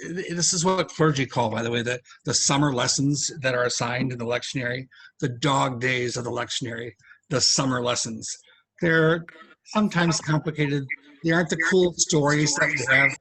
this is what clergy call, by the way, the summer lessons that are assigned in the lectionary, the dog days of the lectionary, the summer lessons. They're sometimes complicated. They aren't the cool stories that we have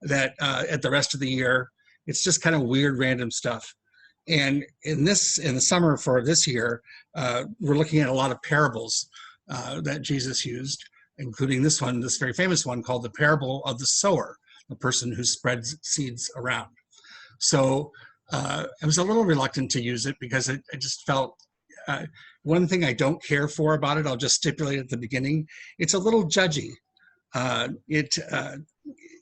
that at the rest of the year. It's just kind of weird, random stuff. And in the summer for this year, we're looking at a lot of parables that Jesus used, including this one, this very famous one called the parable of the sower, the person who spreads seeds around. So I was a little reluctant to use it because I just felt, one thing I don't care for about it, I'll just stipulate at the beginning, it's a little judgy. It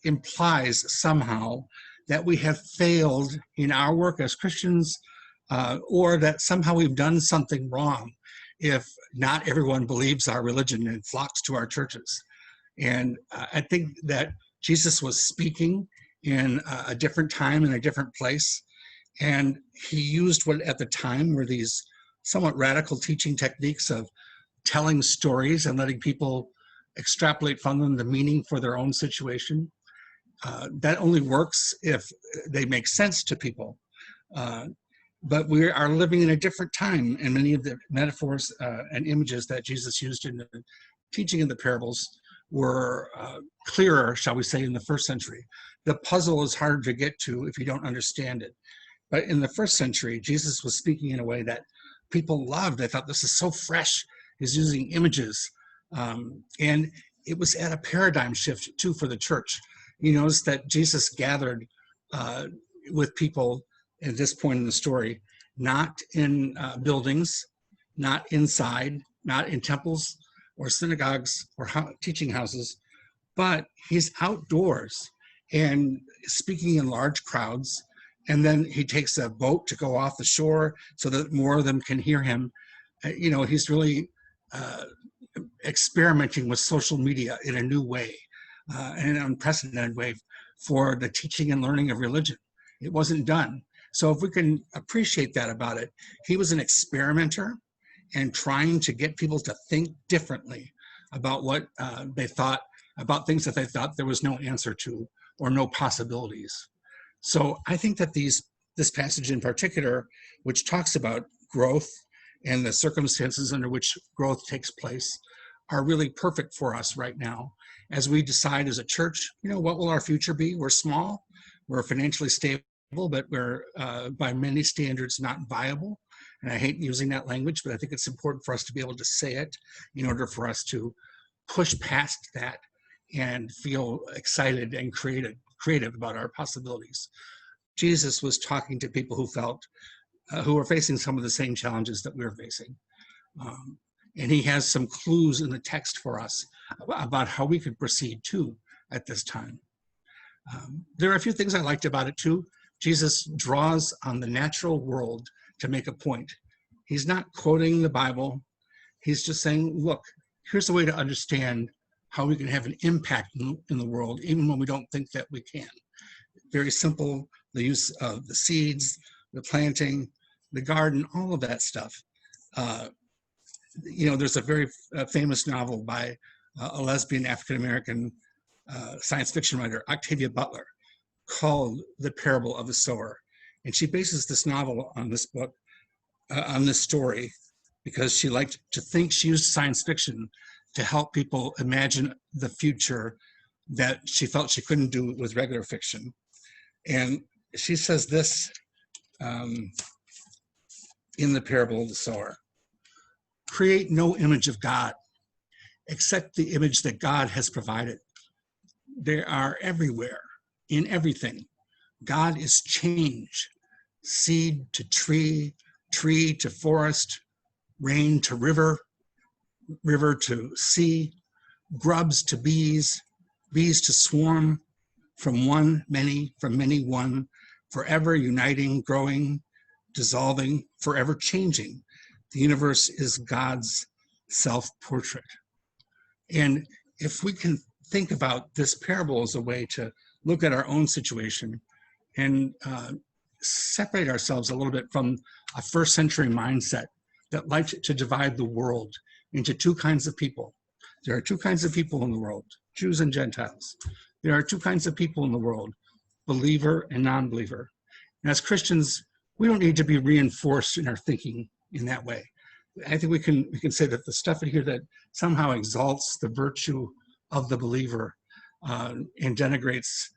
implies somehow that we have failed in our work as Christians, or that somehow we've done something wrong if not everyone believes our religion and flocks to our churches. And I think that Jesus was speaking in a different time and a different place, and he used what at the time were these somewhat radical teaching techniques of telling stories and letting people extrapolate from them the meaning for their own situation. That only works if they make sense to people. But we are living in a different time, and many of the metaphors and images that Jesus used in the teaching in the parables were clearer, shall we say, in the first century. The puzzle is harder to get to if you don't understand it. But in the first century, Jesus was speaking in a way that people loved. They thought, this is so fresh. He's using images. And it was at a paradigm shift, too, for the church. You notice that Jesus gathered with people at this point in the story, not in buildings, not inside, not in temples or synagogues or teaching houses, but he's outdoors and speaking in large crowds. And then he takes a boat to go off the shore so that more of them can hear him. You know, he's really experimenting with social media in a new way, in an unprecedented way for the teaching and learning of religion. It wasn't done. So if we can appreciate that about it, he was an experimenter and trying to get people to think differently about what they thought, about things that they thought there was no answer to or no possibilities. So I think that this passage in particular, which talks about growth and the circumstances under which growth takes place, are really perfect for us right now as we decide as a church, you know, what will our future be? We're small, we're financially stable, but we're by many standards not viable. And I hate using that language, but I think it's important for us to be able to say it in order for us to push past that and feel excited and creative about our possibilities. Jesus was talking to people who felt, who were facing some of the same challenges that we're facing. And he has some clues in the text for us about how we could proceed too at this time. There are a few things I liked about it too. Jesus draws on the natural world to make a point. He's not quoting the Bible. He's just saying, look, here's a way to understand how we can have an impact in the world, even when we don't think that we can. Very simple, the use of the seeds, the planting, the garden, all of that stuff. You know, there's a very famous novel by a lesbian African-American science fiction writer, Octavia Butler, called The Parable of the Sower. And she bases this novel on this book, on this story, because she liked to think, she used science fiction to help people imagine the future that she felt she couldn't do with regular fiction. And she says this in The Parable of the Sower: create no image of God except the image that God has provided. They are everywhere, in everything. God is change, seed to tree, tree to forest, rain to river, river to sea, grubs to bees, bees to swarm, from one, many, from many, one, forever uniting, growing, dissolving, forever changing. The universe is God's self-portrait. And if we can think about this parable as a way to look at our own situation and separate ourselves a little bit from a first century mindset that liked to divide the world into two kinds of people. There are two kinds of people in the world, Jews and Gentiles. There are two kinds of people in the world, believer and non-believer. And as Christians, we don't need to be reinforced in our thinking in that way. I think we can say that the stuff in here that somehow exalts the virtue of the believer and denigrates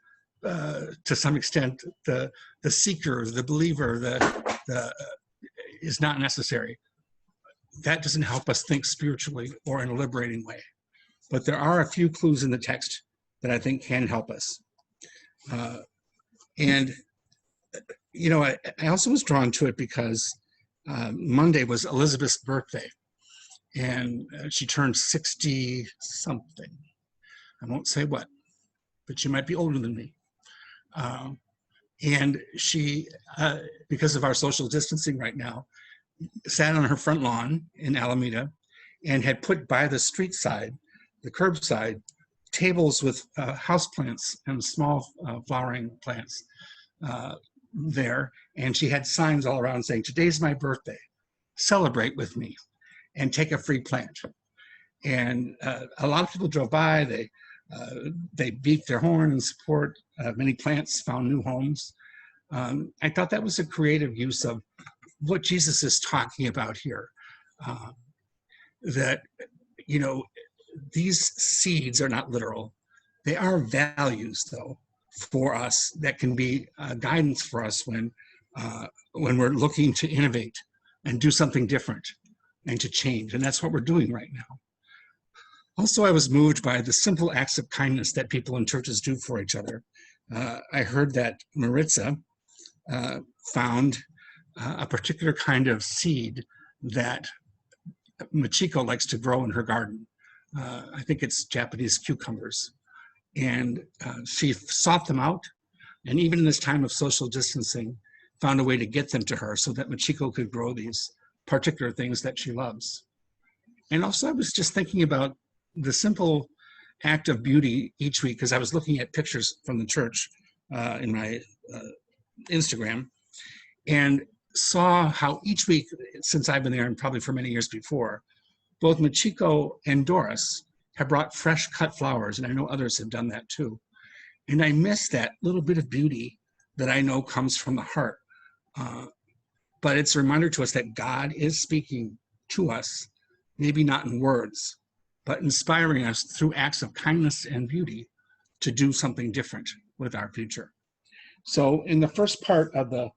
to some extent the seeker, the believer, the is not necessary. That doesn't help us think spiritually or in a liberating way. But there are a few clues in the text that I think can help us. And, you know, I also was drawn to it because Monday was Elizabeth's birthday, and she turned 60 something. I won't say what, but she might be older than me. And she, because of our social distancing right now, sat on her front lawn in Alameda and had put by the street side, the curbside, tables with houseplants and small flowering plants there. And she had signs all around saying, "Today's my birthday, celebrate with me and take a free plant." And a lot of people drove by, they beat their horn in support. Many plants found new homes. I thought that was a creative use of what Jesus is talking about here. That, you know, these seeds are not literal. They are values, though, for us that can be guidance for us when we're looking to innovate and do something different and to change. And that's what we're doing right now. Also, I was moved by the simple acts of kindness that people in churches do for each other. I heard that Maritza found a particular kind of seed that Michiko likes to grow in her garden. I think it's Japanese cucumbers. And she sought them out, and even in this time of social distancing, found a way to get them to her so that Michiko could grow these particular things that she loves. And also, I was just thinking about the simple act of beauty each week, because I was looking at pictures from the church in my Instagram, and saw how each week, since I've been there and probably for many years before, both Michiko and Doris have brought fresh cut flowers, and I know others have done that too. And I miss that little bit of beauty that I know comes from the heart. But it's a reminder to us that God is speaking to us, maybe not in words, but inspiring us through acts of kindness and beauty to do something different with our future. So in the first part of the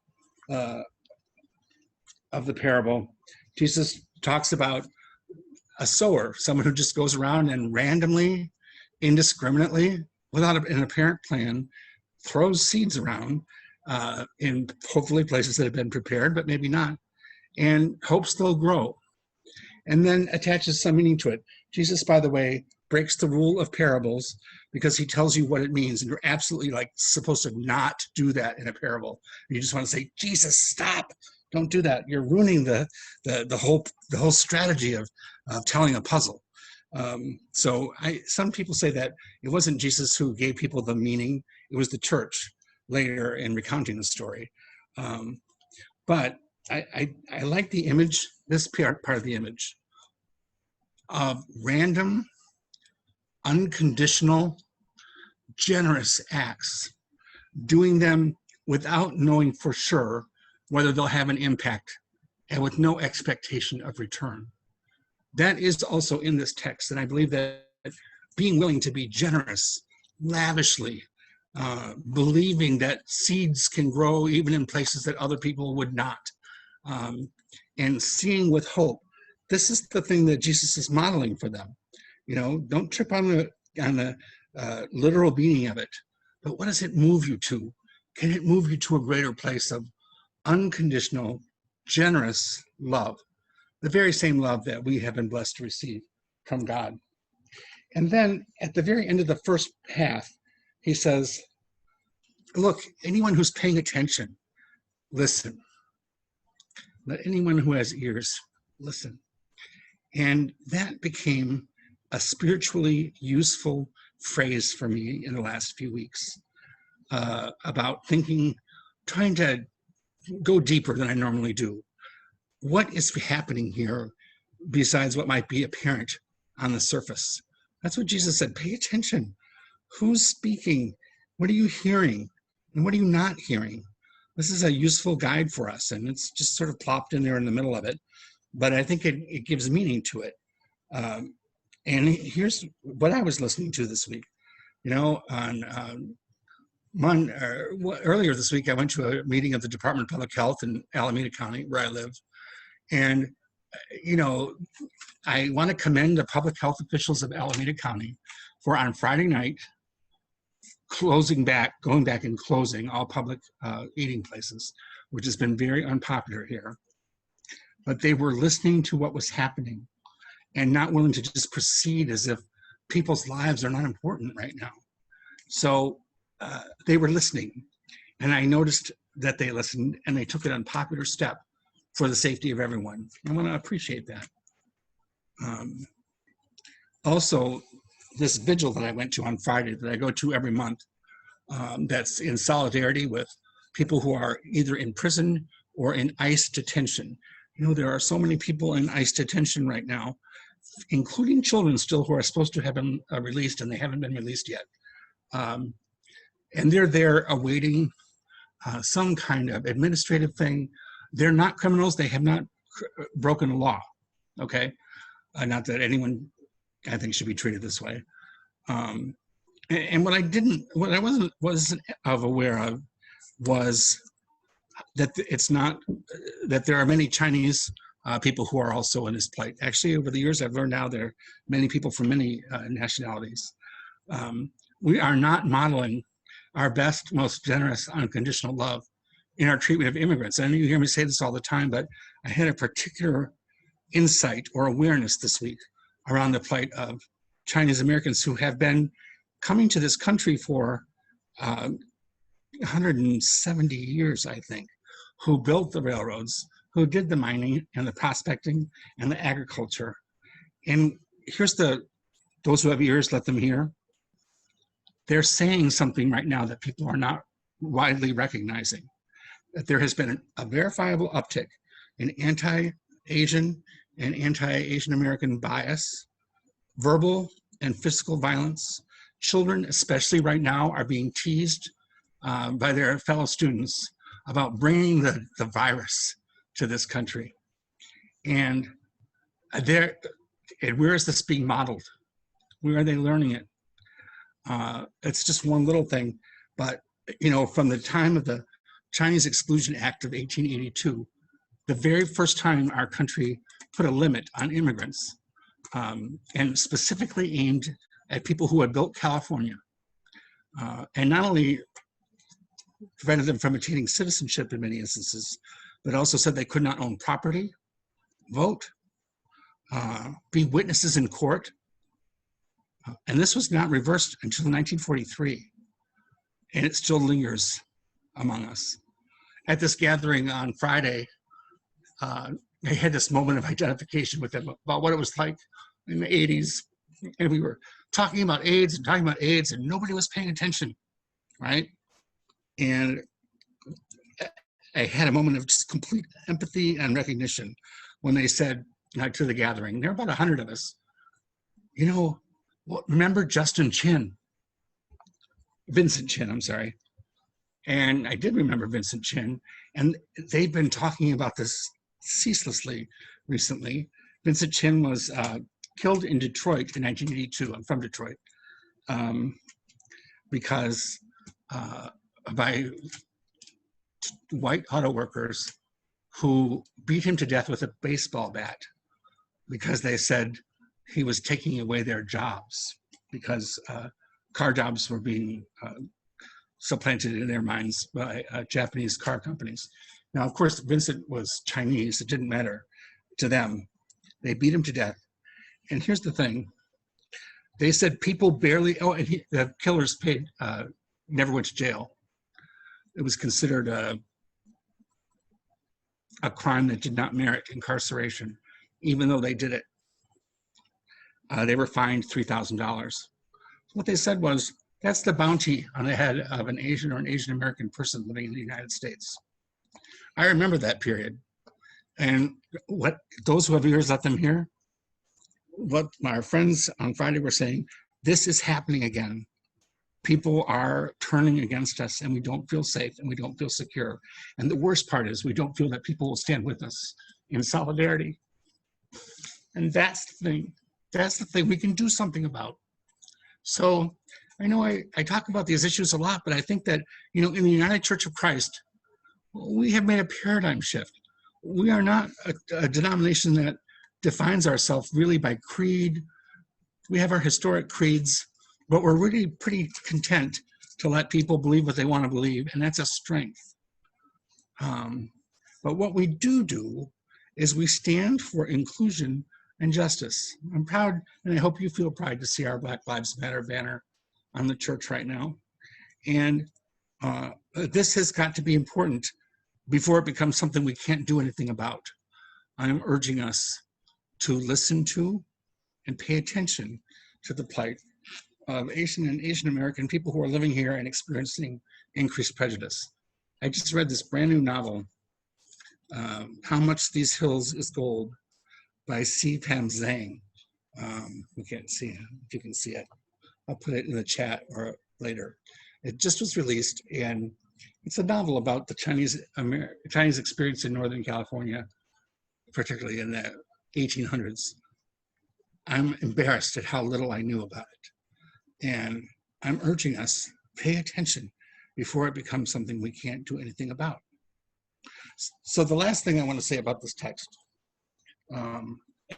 parable, Jesus talks about a sower, someone who just goes around and randomly, indiscriminately, without an apparent plan, throws seeds around in hopefully places that have been prepared, but maybe not, and hopes they'll grow, and then attaches some meaning to it. Jesus, by the way, breaks the rule of parables because he tells you what it means, and you're absolutely like supposed to not do that in a parable. You just want to say, "Jesus, stop. Don't do that. You're ruining the whole strategy of telling a puzzle." So some people say that it wasn't Jesus who gave people the meaning; it was the church later in recounting the story. But I like the image, this part of the image, of random, unconditional, generous acts, doing them without knowing for sure whether they'll have an impact and with no expectation of return. That is also in this text, and I believe that being willing to be generous, lavishly, believing that seeds can grow even in places that other people would not, and seeing with hope. This is the thing that Jesus is modeling for them. You know, don't trip on the literal meaning of it, but what does it move you to? Can it move you to a greater place of unconditional, generous love, the very same love that we have been blessed to receive from God? And then at the very end of the first half, he says, look, anyone who's paying attention, listen. Let anyone who has ears listen. And that became a spiritually useful phrase for me in the last few weeks about thinking, trying to go deeper than I normally do. What is happening here besides what might be apparent on the surface? That's what Jesus said. Pay attention. Who's speaking? What are you hearing? And what are you not hearing? This is a useful guide for us, and it's just sort of plopped in there in the middle of it. But I think it gives meaning to it. And here's what I was listening to this week. You know, on earlier this week, I went to a meeting of the Department of Public Health in Alameda County, where I live. And, you know, I want to commend the public health officials of Alameda County for on Friday night going back and closing all public eating places, which has been very unpopular here. But they were listening to what was happening and not willing to just proceed as if people's lives are not important right now. So they were listening, and I noticed that they listened and they took an unpopular step for the safety of everyone. I want to appreciate that. Also, this vigil that I went to on Friday, that I go to every month, that's in solidarity with people who are either in prison or in ICE detention. You know, there are so many people in ICE detention right now, including children still, who are supposed to have been released, and they haven't been released yet. And they're there awaiting some kind of administrative thing. They're not criminals. They have not broken the law, okay? Not that anyone, I think, should be treated this way. And what I wasn't aware of was that it's not, that there are many Chinese people who are also in this plight. Actually, over the years, I've learned now there are many people from many nationalities. We are not modeling our best, most generous, unconditional love in our treatment of immigrants. I know you hear me say this all the time, but I had a particular insight or awareness this week around the plight of Chinese Americans who have been coming to this country for 170 years, I think, who built the railroads, who did the mining and the prospecting and the agriculture. And here's those who have ears, let them hear. They're saying something right now that people are not widely recognizing, that there has been a verifiable uptick in anti-Asian and anti-Asian American bias, verbal and physical violence. Children, especially right now, are being teased by their fellow students about bringing the virus to this country. And where is this being modeled? Where are they learning it? It's just one little thing, but you know, from the time of the Chinese Exclusion Act of 1882, the very first time our country put a limit on immigrants, and specifically aimed at people who had built California, and not only prevented them from attaining citizenship in many instances, but also said they could not own property, vote, be witnesses in court. And this was not reversed until 1943, and it still lingers among us. At this gathering on Friday, I had this moment of identification with them about what it was like in the 80s, and we were talking about AIDS and nobody was paying attention, right? And I had a moment of just complete empathy and recognition when they said to the gathering, there were about 100 of us, you know, well, remember Vincent Chin, I'm sorry. And I did remember Vincent Chin, and they've been talking about this ceaselessly recently. Vincent Chin was killed in Detroit in 1982. I'm from Detroit, because by white auto workers who beat him to death with a baseball bat because they said he was taking away their jobs, because car jobs were being supplanted in their minds by Japanese car companies. Now, of course, Vincent was Chinese. It didn't matter to them. They beat him to death. And here's the thing. They said people barely, and the killers never went to jail. It was considered a crime that did not merit incarceration, even though they did it. They were fined $3,000. What they said was, that's the bounty on the head of an Asian or an Asian American person living in the United States. I remember that period. And what those who have ears, let them hear. What my friends on Friday were saying, this is happening again. People are turning against us, and we don't feel safe, and we don't feel secure. And the worst part is we don't feel that people will stand with us in solidarity. And that's the thing. That's the thing we can do something about. So I know I talk about these issues a lot, but I think that, in the United Church of Christ, we have made a paradigm shift. We are not a denomination that defines ourselves really by creed. We have our historic creeds, but we're really pretty content to let people believe what they want to believe, and that's a strength. But what we do is we stand for inclusion and justice. I'm proud, and I hope you feel proud to see our Black Lives Matter banner on the church right now. And this has got to be important before it becomes something we can't do anything about. I'm urging us to listen to and pay attention to the plight of Asian and Asian American people who are living here and experiencing increased prejudice. I just read this brand new novel, How Much These Hills is Gold, by C. Pam Zhang. We can't see it, if you can see it. I'll put it in the chat or later. It just was released, and it's a novel about the Chinese experience in Northern California, particularly in the 1800s. I'm embarrassed at how little I knew about it. And I'm urging us, pay attention before it becomes something we can't do anything about. So the last thing I want to say about this text,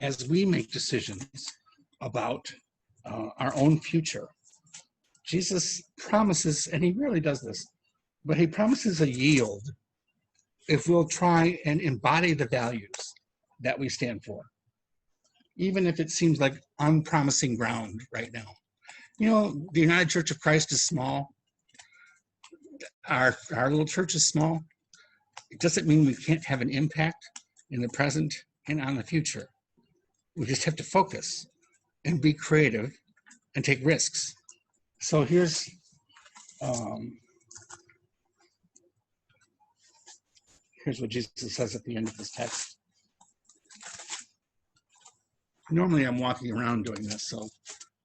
as we make decisions about our own future, Jesus promises, and he really does this, but he promises a yield if we'll try and embody the values that we stand for, even if it seems like unpromising ground right now. The United Church of Christ is small. Our little church is small. It doesn't mean we can't have an impact in the present and on the future. We just have to focus and be creative and take risks. So here's what Jesus says at the end of this text. Normally I'm walking around doing this, so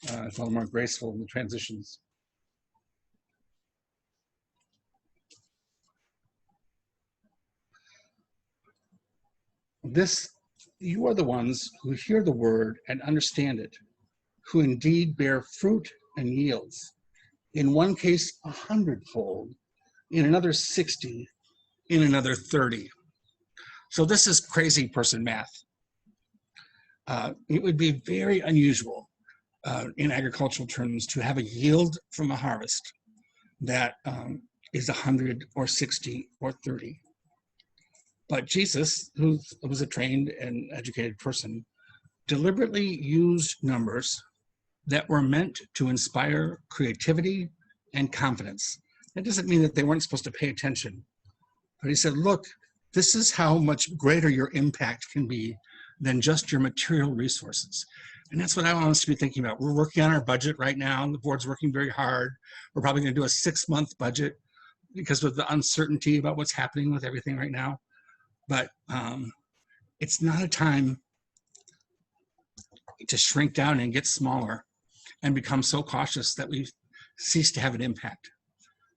it's a little more graceful in the transitions. You are the ones who hear the word and understand it, who indeed bear fruit and yields. In one case, 100-fold, in another 60, in another 30. So this is crazy person math. It would be very unusual in agricultural terms to have a yield from a harvest that is 100 or 60 or 30. But Jesus, who was a trained and educated person, deliberately used numbers that were meant to inspire creativity and confidence. That doesn't mean that they weren't supposed to pay attention. But he said, look, this is how much greater your impact can be than just your material resources. And that's what I want us to be thinking about. We're working on our budget right now. The board's working very hard. We're probably going to do a 6-month budget because of the uncertainty about what's happening with everything right now. But it's not a time to shrink down and get smaller and become so cautious that we cease to have an impact.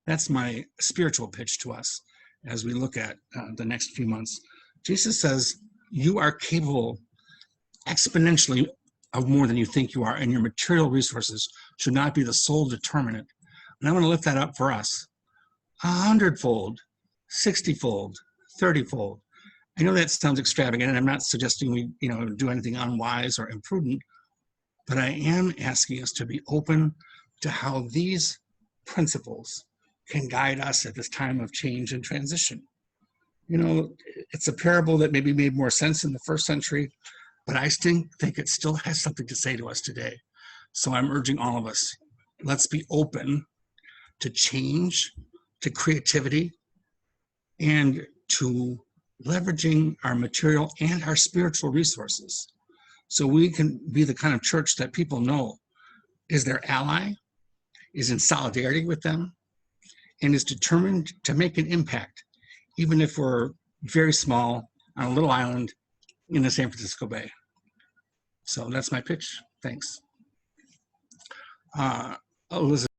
That's my spiritual pitch to us as we look at the next few months. Jesus says, you are capable exponentially of more than you think you are, and your material resources should not be the sole determinant. And I want to lift that up for us. 100-fold, 60-fold, 30-fold. I know that sounds extravagant, and I'm not suggesting we do anything unwise or imprudent, but I am asking us to be open to how these principles can guide us at this time of change and transition. It's a parable that maybe made more sense in the first century, but I still think it still has something to say to us today. So I'm urging all of us, let's be open to change, to creativity, and to leveraging our material and our spiritual resources so we can be the kind of church that people know is their ally, is in solidarity with them, and is determined to make an impact, even if we're very small on a little island in the San Francisco Bay. So that's my pitch. Thanks. Elizabeth.